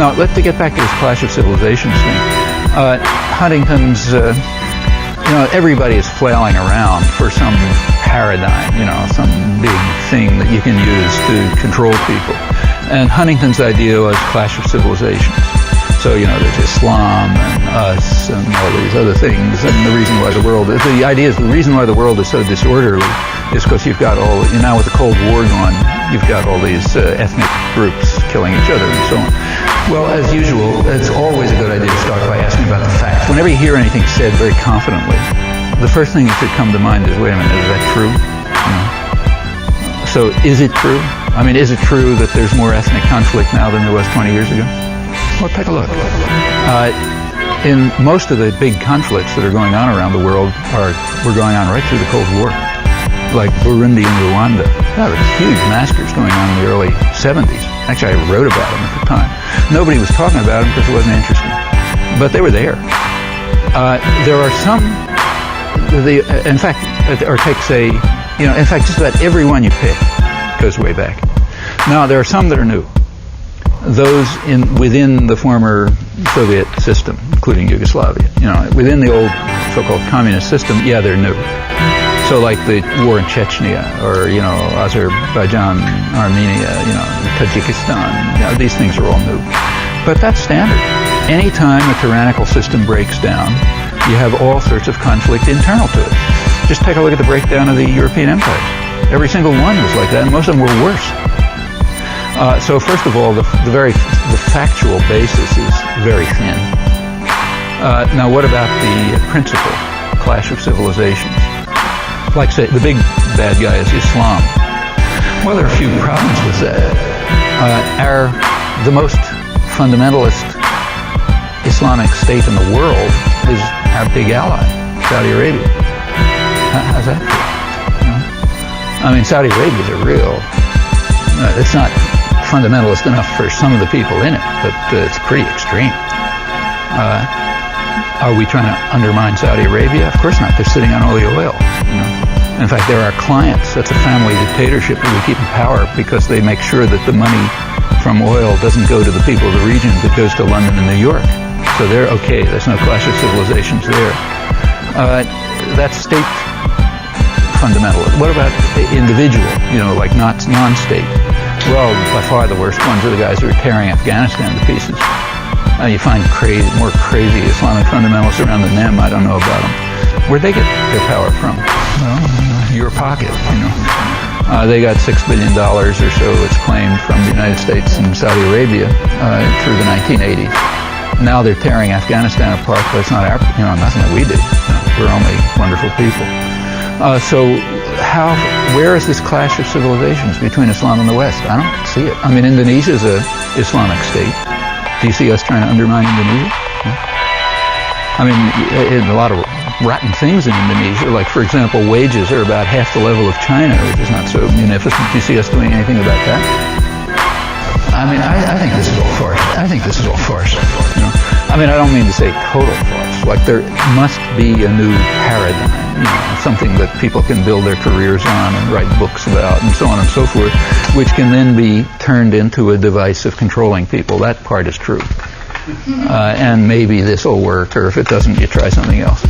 Now, let's get back to this Clash of Civilizations thing. Huntington's, everybody is flailing around for some paradigm, some big thing that you can use to control people. And Huntington's idea was Clash of Civilizations. So, there's Islam and us and all these other things. And the reason why the world is so disorderly is because you've got now with the Cold War going, you've got all these ethnic groups killing each other and so on. Well, as usual, it's always a good idea to start by asking about the facts. Whenever you hear anything said very confidently, the first thing that should come to mind is, wait a minute, is that true? So is it true? I mean, is it true that there's more ethnic conflict now than there was 20 years ago? Well, take a look. In most of the big conflicts that are going on around the world were going on right through the Cold War, like Burundi and Rwanda. There were huge massacres going on in the early 70s. Actually, I wrote about them at the time. Nobody was talking about them because it wasn't interesting, but they were there. There are some, in fact, just about everyone you pick goes way back. Now, there are some that are new. Those within the former Soviet system, including Yugoslavia, within the old so-called communist system, they're new. So like the war in Chechnya, or, Azerbaijan, Armenia, Tajikistan, these things are all new. But that's standard. Anytime a tyrannical system breaks down, you have all sorts of conflict internal to it. Just take a look at the breakdown of the European empires. Every single one was like that, and most of them were worse. So first of all, the factual basis is very thin. Now, what about the principle, Clash of Civilizations? Like, say, the big bad guy is Islam. Well, there are a few problems with that. The most fundamentalist Islamic state in the world is our big ally, Saudi Arabia. How's that feel? I mean, Saudi Arabia is a real... it's not fundamentalist enough for some of the people in it, but it's pretty extreme. Are we trying to undermine Saudi Arabia? Of course not. They're sitting on all the oil. In fact, they're our clients. That's a family dictatorship that we keep in power because they make sure that the money from oil doesn't go to the people of the region, but goes to London and New York. So they're okay. There's no Clash of Civilizations there. That's state fundamentalism. What about individual, like non-state? Well, by far the worst ones are the guys who are tearing Afghanistan to pieces. You find more crazy Islamic fundamentalists around than them. I don't know about them. Where'd they get their power from? Well, your pocket, They got $6 billion or so, it's claimed, from the United States and Saudi Arabia through the 1980s. Now they're tearing Afghanistan apart, but it's not nothing that we do. We're only wonderful people. So where is this Clash of Civilizations between Islam and the West? I don't see it. I mean, Indonesia is an Islamic state. Do you see us trying to undermine Indonesia? I mean, a lot of rotten things in Indonesia, like, for example, wages are about half the level of China, which is not so munificent. Do you see us doing anything about that? I mean, I think this is all farce. I mean, I don't mean to say total farce. Like, there must be a new paradigm, something that people can build their careers on and write books about and so on and so forth, which can then be turned into a device of controlling people. That part is true. And maybe this will work, or if it doesn't, you try something else.